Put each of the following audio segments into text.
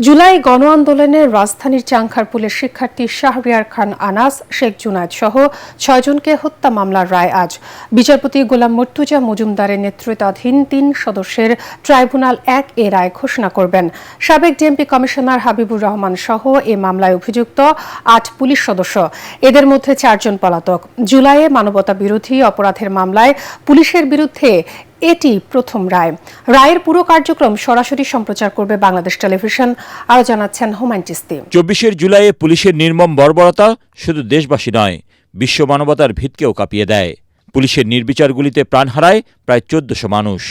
জুলাই গণ আন্দোলনের রাজধানীর চাংখারপুলের শিক্ষার্থী শাহরিয়ার খান আনাস, শেখ জুনায়েদ সহ ৬ জনকে হত্যা মামলার রায় আজ। বিচারপতি গোলাম মর্তুজা মজুমদারের নেতৃত্বাধীন ৩ সদস্যের ট্রাইব্যুনাল ১ এ রায় ঘোষণা করবেন। সাবেক ডিএমপি কমিশনার হাবিবুর রহমান সহ এ মামলায় অভিযুক্ত ৮ পুলিশ সদস্য, এদের মধ্যে ৪ জন পলাতক। জুলাইয়ে মানবতাবিরোধী অপরাধের মামলায় পুলিশের বিরুদ্ধে এটি প্রথম রায়। রায়ের পুরো কার্যক্রম সরাসরি সম্প্রচার করবে বাংলাদেশ টেলিভিশন। আরও জানাচ্ছেন হুমায়ুন চিস্তি। ২৪ জুলাইয়ে পুলিশের নির্মম বর্বরতা শুধু দেশবাসী নয়, বিশ্ব মানবতার ভিতকেও কাঁপিয়ে দেয়। পুলিশের নির্বিচার গুলিতে প্রাণ হারায় প্রায় ১৪০০ মানুষ,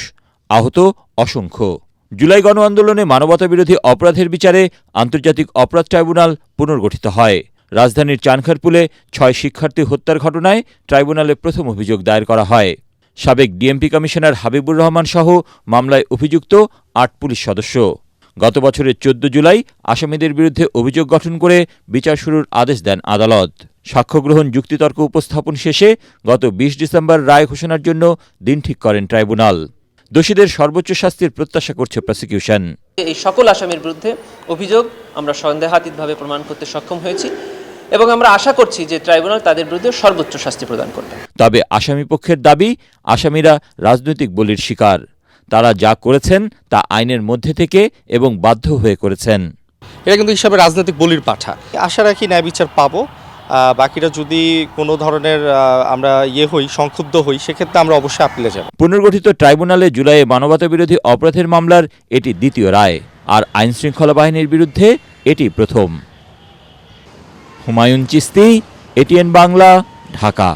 আহত অসংখ্য। জুলাই গণ আন্দোলনে মানবতাবিরোধী অপরাধের বিচারে আন্তর্জাতিক অপরাধ ট্রাইব্যুনাল পুনর্গঠিত হয়। রাজধানীর চানখারপুলে ৬ শিক্ষার্থী হত্যার ঘটনায় ট্রাইব্যুনালে প্রথম অভিযোগ দায়ের করা হয়। সাবেক ডিএমপি কমিশনার হাবিবুর রহমান সহ মামলায় অভিযুক্ত ৮ পুলিশ সদস্য। গত বছরের ১৪ জুলাই আসামিদের বিরুদ্ধে অভিযোগ গঠন করে বিচার শুরুর আদেশ দেন আদালত। সাক্ষ্য গ্রহণ, যুক্তিতর্ক উপস্থাপন শেষে গত ২০ ডিসেম্বর রায় ঘোষণার জন্য দিন ঠিক করেন ট্রাইব্যুনাল। দোষীদের সর্বোচ্চ শাস্তির প্রত্যাশা করছে প্রসিকিউশন। এই সকল আসামির বিরুদ্ধে অভিযোগ আমরা সন্দেহাতীতভাবে প্রমাণ করতে সক্ষম হয়েছি এবং আমরা আশা করছি যে ট্রাইব্যুনাল তাদের বিরুদ্ধে সর্বোচ্চ শাস্তি প্রদান করবে। তবে আসামিপক্ষের দাবি, আসামিরা রাজনৈতিক বলির শিকার। তারা যা করেছেন তা আইনের মধ্যে থেকে এবং বাধ্য হয়ে করেছেন। এটা কিন্তু হিসাবে রাজনৈতিক বলির পাঠা। আশা রাখি ন্যায় বিচার পাবো। বাকিরা যদি কোনো ধরনের আমরা সংক্ষুব্ধ হই, সেক্ষেত্রে আমরা অবশ্যই আপিলে যাব। পুনর্গঠিত ট্রাইব্যুনালে জুলাইয়ে মানবতাবিরোধী অপরাধের মামলার এটি দ্বিতীয় রায়, আর আইনশৃঙ্খলা বাহিনীর বিরুদ্ধে এটি প্রথম। হুমায়ুন চিস্তি, এটিএন বাংলা, ঢাকা।